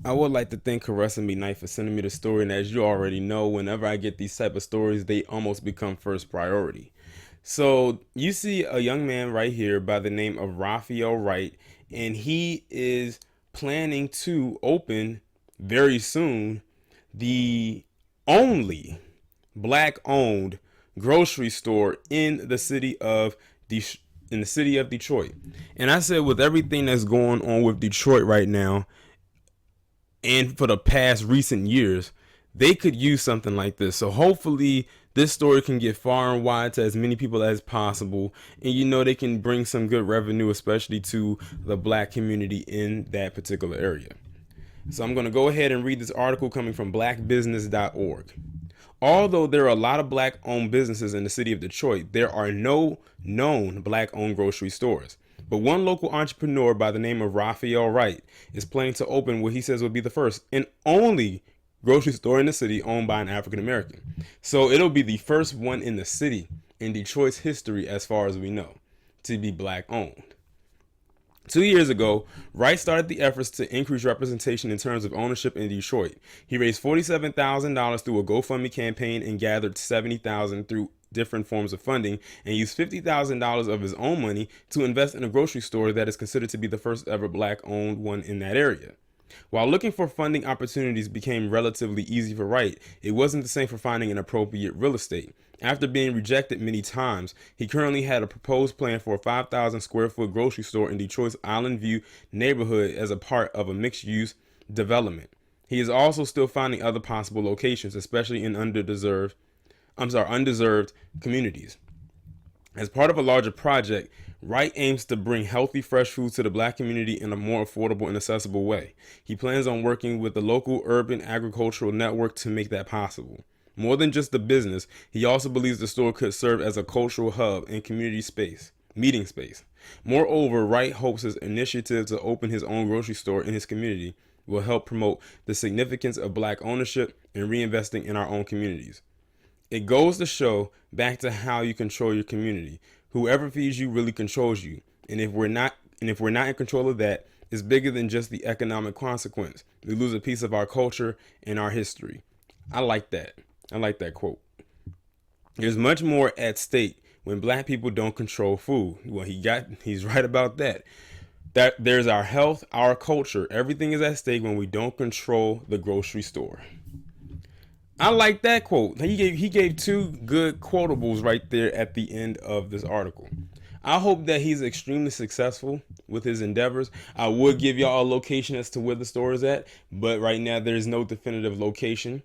I would like to thank Caressa Me Knight for sending me the story, and as you already know, whenever I get these type of stories, they almost become first priority. So you see a young man right here by the name of Raphael Wright, and he is planning to open very soon the only black-owned grocery store in the city of Detroit. And I said, with everything that's going on with Detroit right now, and for the past recent years, they could use something like this. So hopefully this story can get far and wide to as many people as possible, and they can bring some good revenue, especially to the black community in that particular area. So I'm going to go ahead and read this article coming from blackbusiness.org. Although there are a lot of black owned businesses in the city of Detroit, there are no known black owned grocery stores. But one local entrepreneur by the name of Raphael Wright is planning to open what he says will be the first and only grocery store in the city owned by an African American. So it'll be the first one in the city in Detroit's history, as far as we know, to be black owned. 2 years ago, Wright started the efforts to increase representation in terms of ownership in Detroit. He raised $47,000 through a GoFundMe campaign and gathered $70,000 through different forms of funding, and used $50,000 of his own money to invest in a grocery store that is considered to be the first ever black-owned one in that area. While looking for funding opportunities became relatively easy for Wright, it wasn't the same for finding an appropriate real estate. After being rejected many times, he currently had a proposed plan for a 5,000 square foot grocery store in Detroit's Island View neighborhood as a part of a mixed-use development. He is also still finding other possible locations, especially in undeserved communities. As part of a larger project, Wright aims to bring healthy, fresh food to the black community in a more affordable and accessible way. He plans on working with the local urban agricultural network to make that possible. More than just the business, he also believes the store could serve as a cultural hub and meeting space. Moreover, Wright hopes his initiative to open his own grocery store in his community will help promote the significance of black ownership and reinvesting in our own communities. It goes to show back to how you control your community. Whoever feeds you really controls you. And if we're not in control of that, it's bigger than just the economic consequence. We lose a piece of our culture and our history. I like that. I like that quote. There's much more at stake when black people don't control food. Well, he's right about that. That there's our health, our culture. Everything is at stake when we don't control the grocery store. I like that quote. He gave two good quotables right there at the end of this article. I hope that he's extremely successful with his endeavors. I would give y'all a location as to where the store is at, but right now there is no definitive location.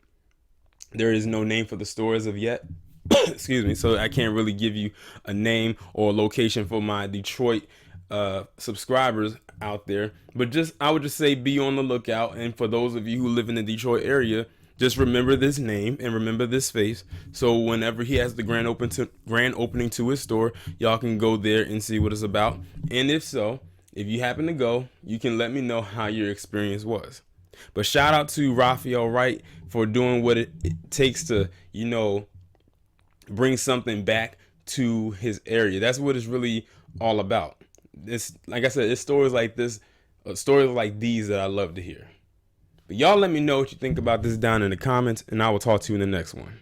There is no name for the store as of yet. Excuse me. So I can't really give you a name or a location for my Detroit subscribers out there. But I would just say be on the lookout. And for those of you who live in the Detroit area, just remember this name and remember this face. So whenever he has the grand opening to his store, y'all can go there and see what it's about. And if you happen to go, you can let me know how your experience was. But shout out to Raphael Wright for doing what it takes to, bring something back to his area. That's what it's really all about. It's like I said, it's stories like this, stories like these that I love to hear. But y'all let me know what you think about this down in the comments, and I will talk to you in the next one.